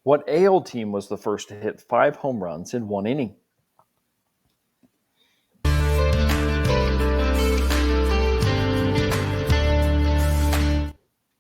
What AL team was the first to hit 5 home runs in 1 inning?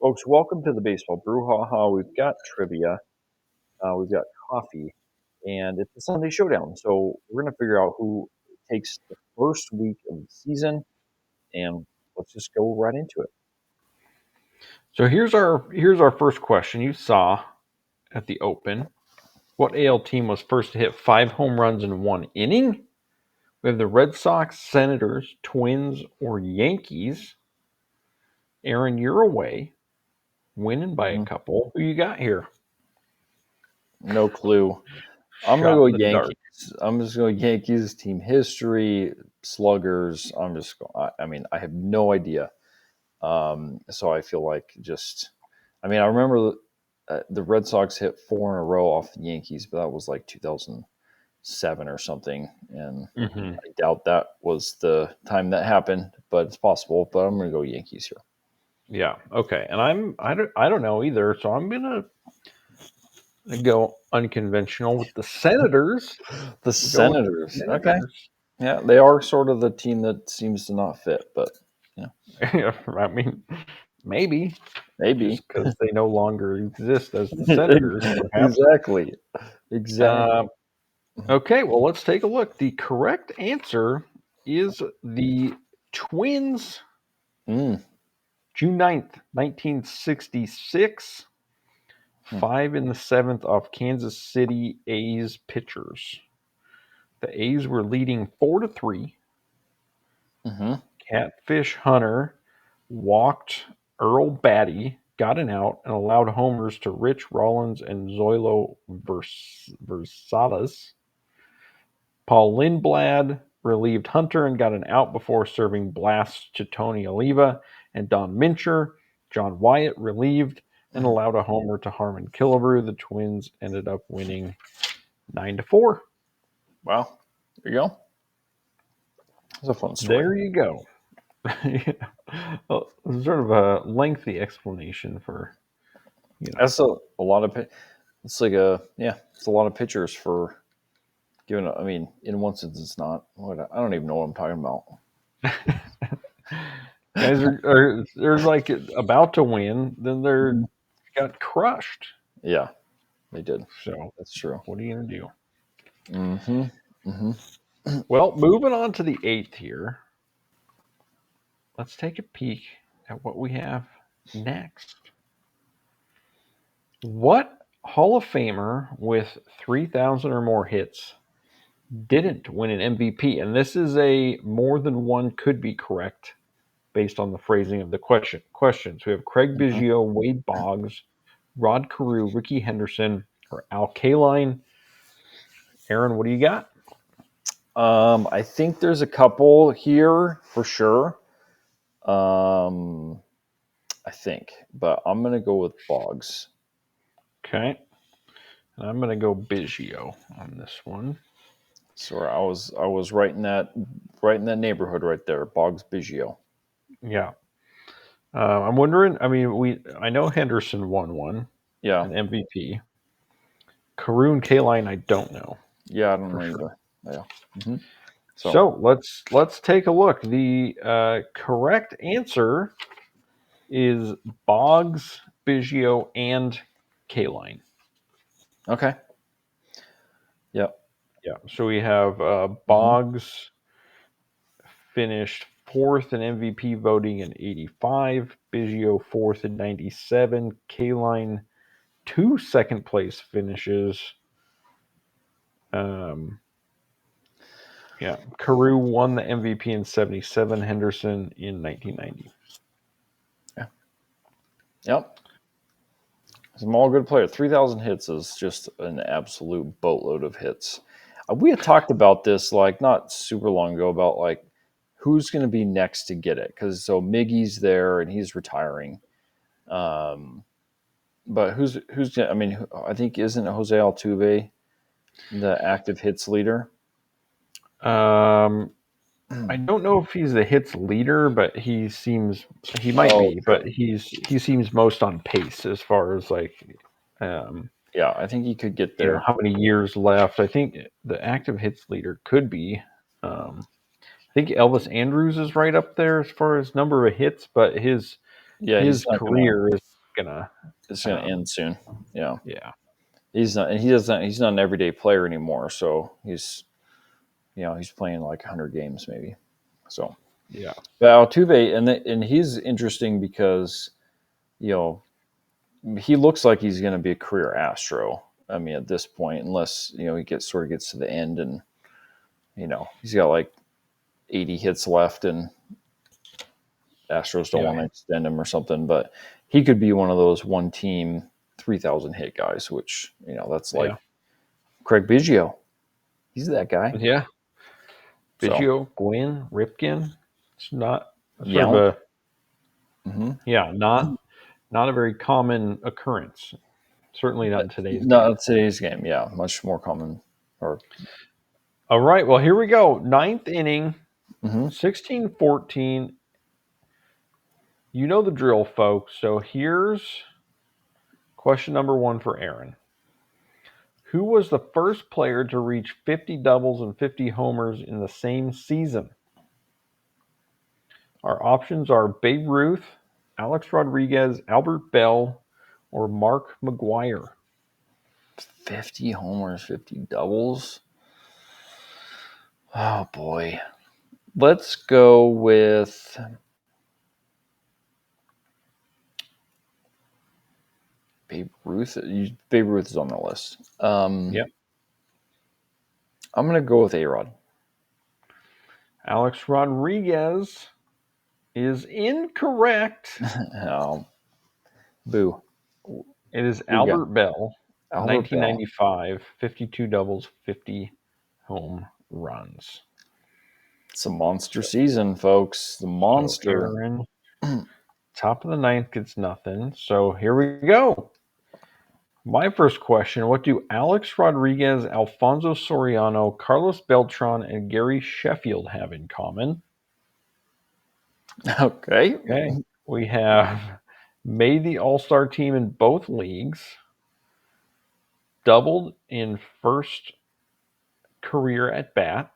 Folks, welcome to the Baseball Brewhaha. We've got trivia, we've got coffee, and it's a Sunday showdown. So we're going to figure out who takes the first week of the season, and let's just go right into it. So here's our first question. You saw at the Open, what AL team was first to hit 5 home runs in 1 inning? We have the Red Sox, Senators, Twins, or Yankees. Aaron, you're away, winning by a couple. Who you got here? No clue. I'm Shot going in to go the dark. Yankees. I'm just going Yankees, team history, sluggers. I'm just going, I have no idea. So I feel like I remember the Red Sox hit 4 in a row off the Yankees, but that was like 2007 or something. And Mm-hmm. I doubt that was the time that happened, but it's possible. But I'm going to go Yankees here. Yeah. Okay. And I don't know either, so I'm gonna go unconventional with the Senators. The Senators. Senators. Okay. Yeah, they are sort of the team that seems to not fit, but I mean, maybe maybe. just because they no longer exist as the Senators, perhaps. Exactly. Okay, well, let's take a look. The correct answer is the Twins. Mm. June 9th, 1966. 5 in the 7th off Kansas City A's pitchers. The A's were leading 4-3. Mm-hmm. Catfish Hunter walked Earl Batty, got an out, and allowed homers to Rich Rollins and Zoilo Versadas. Paul Lindblad relieved Hunter and got an out before serving blasts to Tony Oliva and Don Mincher. John Wyatt relieved and allowed a homer to Harmon Killebrew. The Twins ended up winning 9-4. Wow. There you go. That's a fun story. There you go. Well, sort of a lengthy explanation for, That's a lot of. It's like it's a lot of pitchers for giving. In one sense, it's not. I don't even know what I'm talking about. Guys are like about to win, then they're got crushed. Yeah, they did. So That's true. what are you gonna do? Mm-hmm. Mm-hmm. Well, moving on to the 8th here. Let's take a peek at what we have next. What Hall of Famer with 3,000 or more hits didn't win an MVP? And this is a more than one could be correct based on the phrasing of the question. Questions. We have Craig Biggio, Wade Boggs, Rod Carew, Ricky Henderson, or Al Kaline. Aaron, what do you got? I think there's a couple here for sure. I think, but I'm gonna go with Boggs. Okay. And I'm gonna go Biggio on this one. So I was right in that neighborhood right there. Boggs, Biggio. Yeah. I'm wondering. I know Henderson won one. Yeah. An MVP. Carew and Kaline, I don't know. Yeah, I don't know either. Yeah. Mm-hmm. So let's take a look. The correct answer is Boggs, Biggio, and Kaline. Okay. Yep. Yeah. So we have Boggs finished 4th in MVP voting in 85. Biggio 4th in 97. Kaline 2 second place finishes. Carew won the MVP in 77. Henderson in 1990. Yeah. Yep. Some all good players. 3,000 hits is just an absolute boatload of hits. We had talked about this not super long ago about who's going to be next to get it because Miggy's there and he's retiring. But who's gonna, I think isn't Jose Altuve the active hits leader? I don't know if he's the hits leader, but he might be, but he seems most on pace as far as Yeah, I think he could get there. how many years left. I think the active hits leader could be. I think Elvis Andrews is right up there as far as number of hits, but Yeah, his career is gonna. it's gonna Um, end soon. Yeah, yeah, he's not, and he's not an everyday player anymore. So he's playing like 100 games maybe. So, yeah, but Altuve, and he's interesting because you know he looks like he's going to be a career Astro. I mean, at this point, unless he gets to the end and he's got like 80 hits left and Astros don't want yeah, to extend him or something, but he could be one of those one team 3,000 hit guys, which that's like yeah, Craig Biggio. He's that guy. yeah. So Biggio, Gwynn, Ripken. It's not sort of Yount. a Mm-hmm. not a very common occurrence. Certainly not in today's game. Not today's game. Yeah, much more common. Or All right, well here we go. Ninth inning, mm-hmm. 16-14. You know the drill, folks. So here's question number one for Aaron. Who was the first player to reach 50 doubles and 50 homers in the same season? Our options are Babe Ruth, Alex Rodriguez, Albert Bell, or Mark McGwire. 50 homers, 50 doubles. Oh boy. Let's go with Babe Ruth. Babe Ruth is on the list. Yep. I'm going to go with A-Rod. Alex Rodriguez is incorrect. Um, boo. It is Who we got? Albert Bell, Albert Bell. 1995, 52 doubles, 50 home runs. It's a monster So, season, folks. The so monster. Aaron, top of the ninth gets nothing. So here we go. My first question: what do Alex Rodriguez, Alfonso Soriano, Carlos Beltran, and Gary Sheffield have in common? Okay. Okay. We have made the All Star team in both leagues, doubled in first career at bat,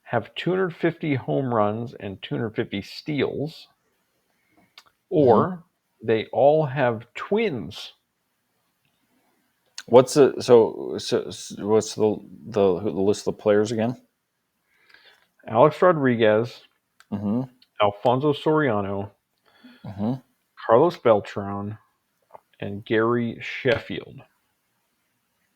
have 250 home runs and 250 steals, Mm-hmm. or they all have twins. What's what's the list of the players again? Alex Rodriguez, Mm-hmm. Alfonso Soriano, Mm-hmm. Carlos Beltran, and Gary Sheffield.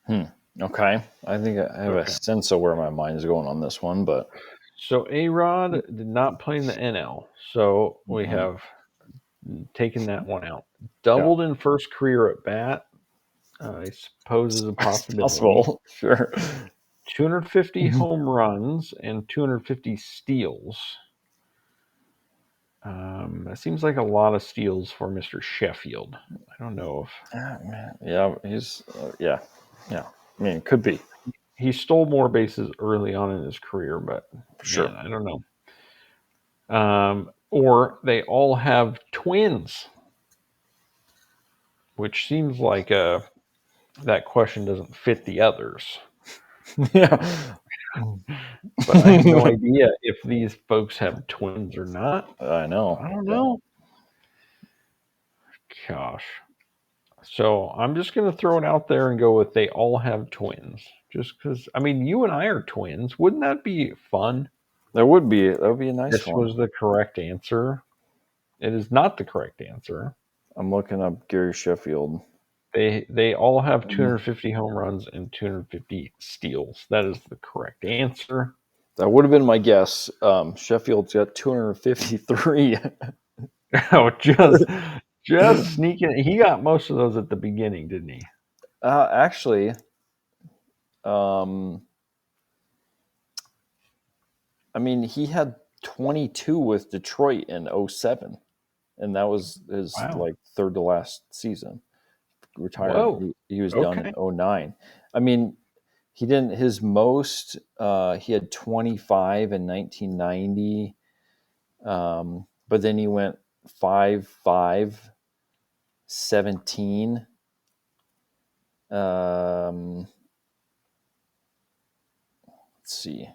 Hmm. Okay. I think I have a Okay. sense of where my mind is going on this one, but So A Rod did not play in the NL. So we mm-mm. have taken that one out. Yeah, Doubled in first career at bat, I suppose is a it's possibility. possible. Sure. 250 home runs and 250 steals. That seems like a lot of steals for Mr. Sheffield. I don't know if Ah, man. Yeah, he's yeah. I mean, it could be he stole more bases early on in his career, but for sure. man, I don't know. Or they all have twins, which seems like that question doesn't fit the others. Yeah. But I have no idea if these folks have twins or not. I know. I don't Yeah. know. Gosh. So I'm just going to throw it out there and go with they all have twins. Just because, I mean, you and I are twins. Wouldn't that be fun? That would be a nice This one. was the correct answer. It is not the correct answer. I'm looking up Gary Sheffield. They all have Mhm. 250 home runs and 250 steals. That is the correct answer. That would have been my guess. Sheffield's got 253. Oh, just sneaking. He got most of those at the beginning, didn't he? Actually, um, I mean, he had 22 with Detroit in '07, and that was his Wow. like third to last season. Retired. Whoa. He was done in Okay. '09. I mean, he didn't his most he had 25 in 1990. But then he went 5-5, 17, let's see,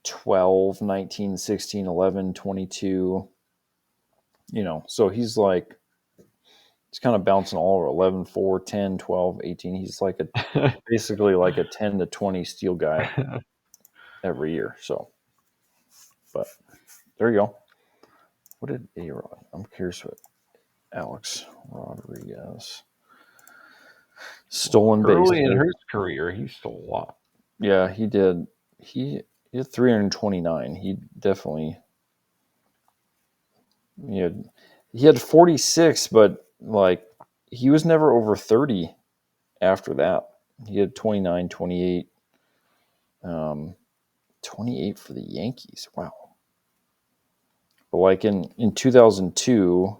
12, 19, 16, 11, 22. So he's like, he's kind of bouncing all over 11, 4, 10, 12, 18. He's like basically like a 10 to 20 steal guy every year. So, but there you go. What did A-Rod? I'm curious what Alex Rodriguez. Stolen Early in bases. his career, he stole a lot. Yeah, he did. He had 329. He definitely he had he had 46, but like he was never over 30 after that. He had 29, 28, um, 28 for the Yankees. Wow. But like in 2002,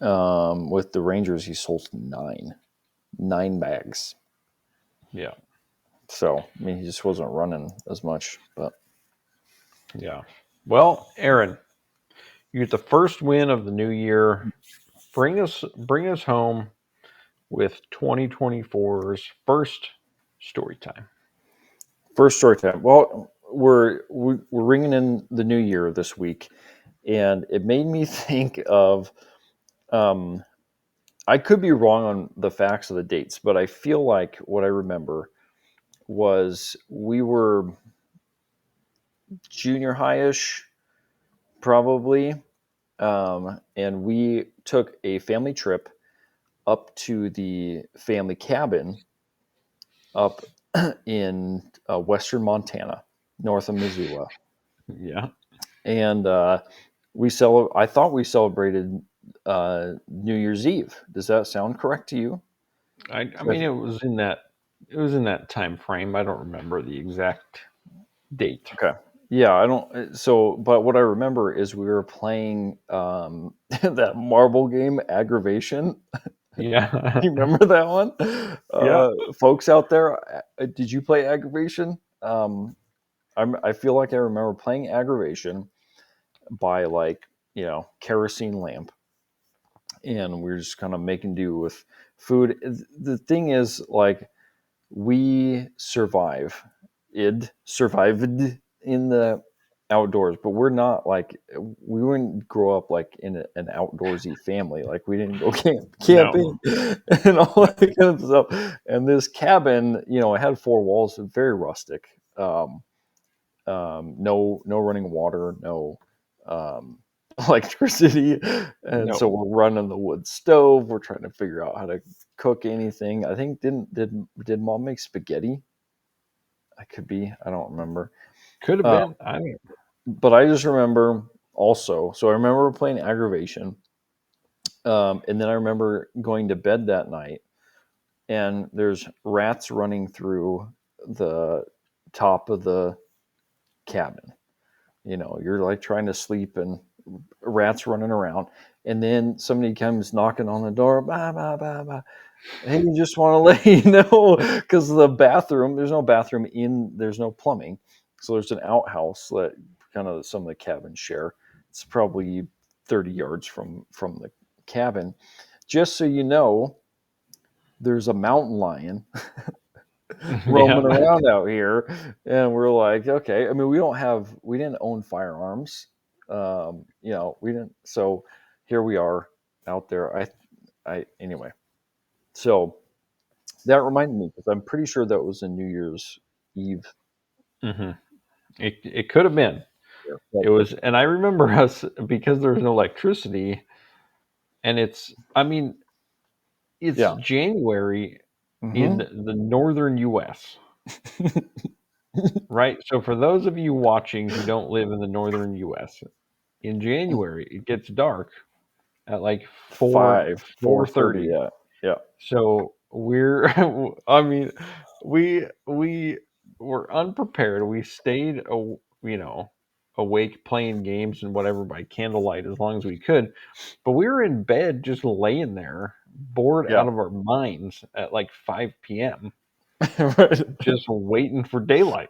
with the Rangers, he sold nine bags. Yeah. So I mean, he just wasn't running as much. But Yeah. Well, Aaron, you get the first win of the new year. Bring us home with 2024's first story time. first story time. Well, we're ringing in the new year this week, and it made me think of. Um, I could be wrong on the facts of the dates, but I feel like what I remember was we were junior high-ish, probably, and we took a family trip up to the family cabin up in western Montana, north of Missoula, Yeah. and I thought we celebrated New Year's Eve. Does that sound correct to you? I mean it was in that time frame. I don't remember the exact date. Okay. Yeah, I don't. So, but what I remember is we were playing that marble game, Aggravation. Yeah. You remember that one? Yeah. Folks out there, did you play Aggravation? I feel like I remember playing Aggravation by like kerosene lamp, and we are just kind of making do with food. The thing is, like, we survived in the outdoors, but we're not like we wouldn't grow up like in an outdoorsy family. Like we didn't go camping No. and all No. that kind of stuff. And this cabin, it had four walls, very rustic. No running water, no um, electricity, and so No. we're running the wood stove. We're trying to figure out how to cook anything. I think did mom make spaghetti? I could be. I don't remember. Could have Uh, been. I don't. but I just remember also. So I remember playing Aggravation, and then I remember going to bed that night, and there's rats running through the top of the cabin. You're like trying to sleep, and rats running around, and then somebody comes knocking on the door. Bah, bah, bah, bah. Hey, you just want to let you know because the bathroom, there's no plumbing. So there's an outhouse that kind of some of the cabins share. It's probably 30 yards from the cabin. Just so you know, there's a mountain lion roaming Yeah. around out here. And we're like, okay. I mean, we didn't own firearms. We didn't. So here we are out there. Anyway. So that reminded me because I'm pretty sure that was a New Year's Eve Hmm. It could have been. year. It was, and I remember us because there was no electricity, and I mean, it's Yeah. January in Hmm. the northern U.S., right? So for those of you watching who don't live in the northern U.S., in January it gets dark at like Five, 4:30. 4:30. Yeah. Yeah. So we're, I mean, we were unprepared. We stayed, awake playing games and whatever by candlelight as long as we could. But we were in bed just laying there, bored Yeah. out of our minds at like 5 p.m., Right. just waiting for daylight.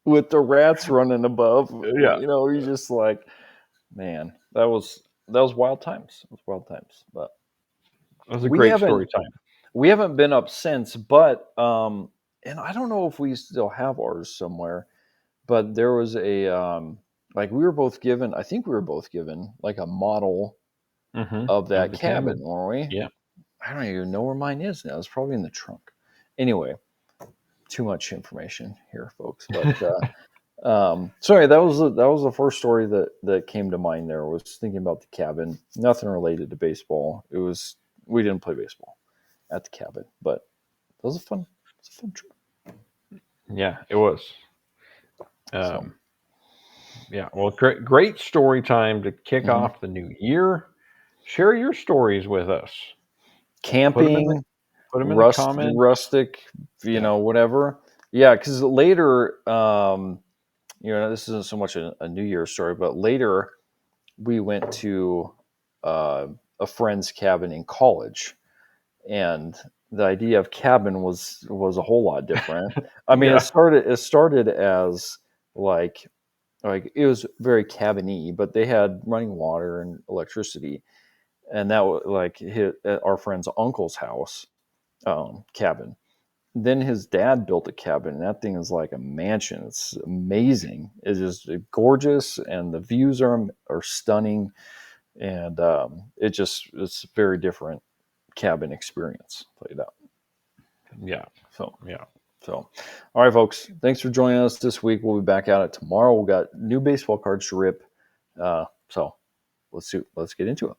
With the rats running above, Yeah. you're just like, man, that was wild times. It was wild times. But It was a We great haven't story time. we haven't been up since, but and I don't know if we still have ours somewhere, but there was a like we were both given, I think we were both given like a model of Of that the cabin, cabin. weren't we? Yeah. I don't even know where mine is now. It's probably in the trunk. Anyway, too much information here, folks. But sorry, that was the first story that came to mind. There was thinking about the cabin. Nothing related to baseball. It was we didn't play baseball at the cabin, but it was a fun. It's a fun trip. Yeah, it was. So Um, yeah, well, great story time to kick mhm. off the new year. Share your stories with us. Put them in the Camping, put them in the comments. rustic, Yeah. whatever. Yeah, because later, this isn't so much a New Year's story, but later we went to uh, a friend's cabin in college, and the idea of cabin was a whole lot different. I mean, Yeah. it started as like it was very cabin-y, but they had running water and electricity, and that was like hit at our friend's uncle's house cabin. Then his dad built a cabin, and that thing is like a mansion. It's amazing. It's just gorgeous, and the views are stunning, and it's a very different cabin experience. I'll tell you that. Yeah. So Yeah. so, all right, folks. Thanks for joining us this week. We'll be back at it tomorrow. We've got new baseball cards to rip. So let's get into it.